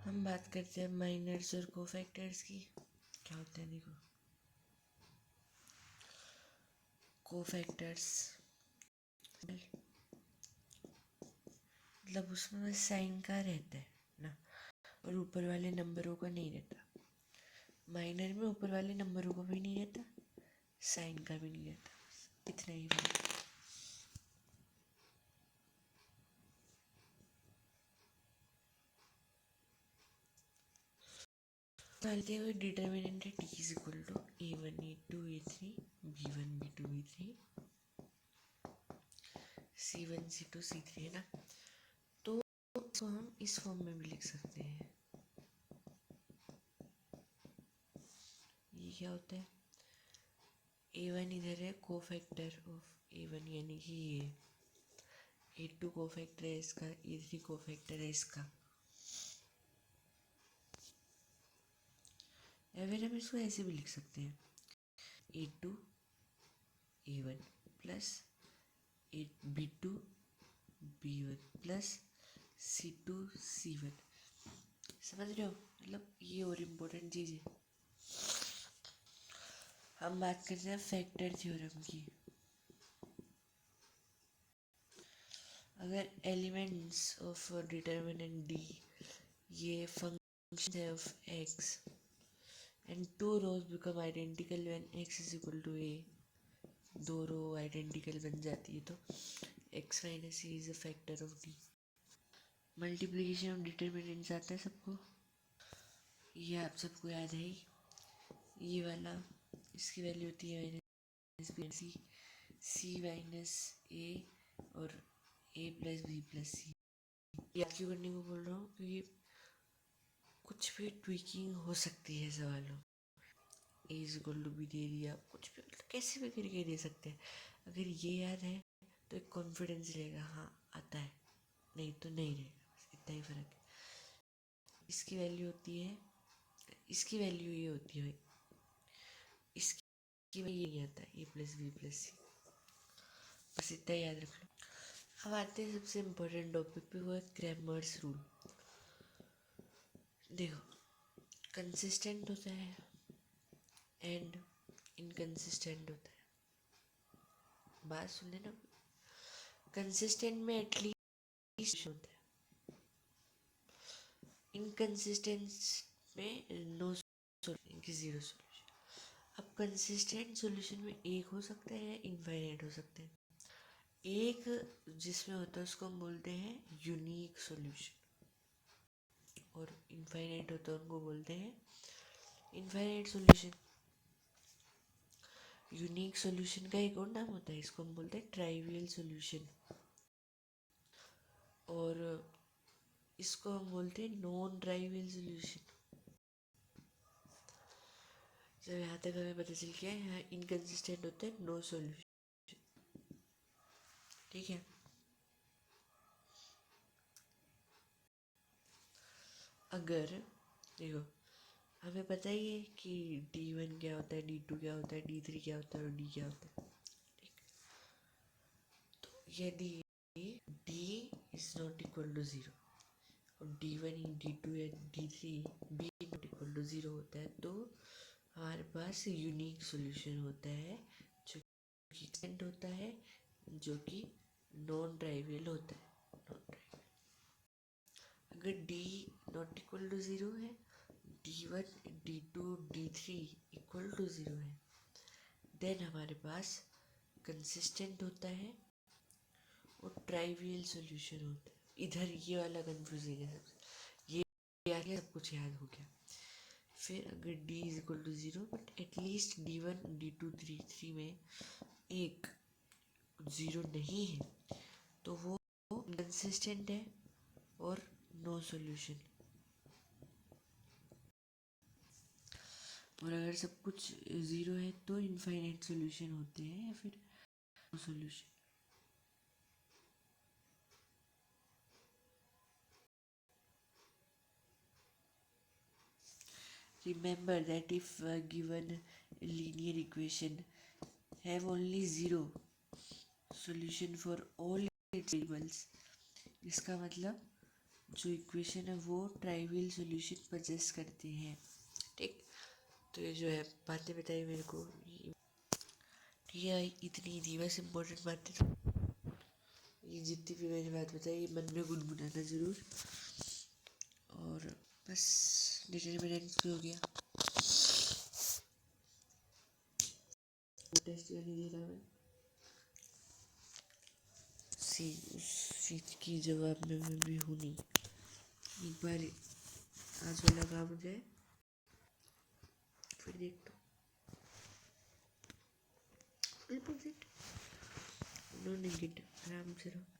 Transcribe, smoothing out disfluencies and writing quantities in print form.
हम बात करते हैं माइनर्स और कोफैक्टर्स की। क्या होता है देखो, कोफैक्टर्स मतलब उसमें बस साइन का रहता है ना, और ऊपर वाले नंबरों का नहीं रहता। माइनर में ऊपर वाले नंबरों का भी नहीं रहता, साइन का भी नहीं रहता, इतना ही फर्क। डालते हुए डिटर्मिनेंट है T is equal to A1 A2 A3 B1 B2 B3 C1 C2 C3 है ना। तो इसको हम इस फॉर्म में भी लिख सकते हैं। ये क्या होता है, A1 इधर है कोफैक्टर ऑफ A1 यानी कि ये A2 कोफैक्टर है इसका, A3 कोफैक्टर है इसका। या फिर हम इसको ऐसे भी लिख सकते हैं A2 A1 plus B2 B1 plus C2 C1। समझ रहे हो, मतलब ये और इम्पोर्टेंट चीज़ है। हम बात करते हैं फैक्टर थ्योरम की। अगर एलिमेंट्स ऑफ डिटर्मिनेंट डी ये फंक्शन है of X and two rows become identical when X is equal to A, दो रो आइडेंटिकल बन जाती है तो X minus A is a factor of D. Multiplication of determinants आता है सबको, ये आप सबको याद है ही। ये वाला इसकी वैल्यू होती है माइनस बी सी, सी माइनस ए और ए प्लस बी प्लस सी। याद क्यों करने को बोल रहा हूँ, क्योंकि कुछ भी ट्विकिंग हो सकती है सवालों। ए इज इक्वल टू बी दे दिया, कुछ भी मतलब कैसे भी करके दे सकते हैं। अगर ये याद है तो एक कॉन्फिडेंस रहेगा, हाँ आता है, नहीं तो नहीं रहेगा, बस इतना ही फ़र्क है। इसकी वैल्यू होती है, इसकी वैल्यू ये होती है, इसकी वैल्यू ये नहीं आता ए प्लस बी प्लस सी, बस इतना याद रख लो। अब आते हैं सबसे इम्पोर्टेंट टॉपिक पे, वो है क्रैमर्स रूल। देखो, कंसिस्टेंट होता है एंड इनकंसिस्टेंट होता है। बात सुन लेना, कंसिस्टेंट में एटलीस्ट होता है, इनकंसिस्टेंट में नो सॉल्यूशन की जीरो सॉल्यूशन। अब कंसिस्टेंट सॉल्यूशन में एक हो सकता है, इनफाइनाइट हो सकते हैं। एक जिसमें होता है उसको हम बोलते हैं यूनिक सॉल्यूशन, और इनफाइनाइट होता है उनको बोलते हैं इनफाइनाइट सॉल्यूशन। यूनिक सॉल्यूशन का एक और नाम होता है, इसको हम बोलते हैं ट्राइवियल सॉल्यूशन, और इसको हम बोलते हैं नॉन ट्राइवियल सॉल्यूशन। जब यहाँ तक हमें पता चल गया यहाँ इनकंसिस्टेंट होता है नो सॉल्यूशन, ठीक है। अगर देखो, हमें पता ही है कि D1 क्या होता है, D2 क्या होता है, D3 क्या होता है और D क्या होता है, ठीक। तो यदि D is not equal to zero और D1 D2 या D3 भी नॉट इक्वल टू ज़ीरो होता है तो हमारे पास यूनिक सॉल्यूशन होता है, जो कि एक्सटेंट होता है, जो कि नॉन ट्राइवियल होता है, नॉन ट्राइवियल। अगर D not equal to zero है, D1 D2 D3 equal to zero है, देन हमारे पास कंसिस्टेंट होता है और ट्राइवियल सॉल्यूशन होता है। इधर ये वाला कंफ्यूजिंग है सबसे, ये आ गया, सब कुछ याद हो गया। फिर अगर D is equal to zero but at least D1 D2 D3 में एक ज़ीरो नहीं है तो वो कंसिस्टेंट है और नो सॉल्यूशन। और अगर सब कुछ ज़ीरो है तो इनफाइनाइट सॉल्यूशन होते हैं या फिर no solution. Remember that if given linear equation have only zero solution for all its variables, इसका मतलब जो इक्वेशन है वो ट्राइवियल सॉल्यूशन पजेस करते हैं। ठीक, तो ये जो है बातें बताई मेरे को, ये इतनी थी बस इम्पोर्टेंट बातें। तो ये जितनी भी मैंने बात बताई ये मन में गुनगुनाना ज़रूर। और बस डिटर्मिनेंट्स भी हो गया। टेस्ट नहीं दे रहा मैं, उस चीज़ की जवाब में मैं भी हूँ नहीं। एक बार आज वाला काम हो जाए फिर देखता हूँ। फुल प्रोजेक्ट नो नेगेटिव, आराम से रहो।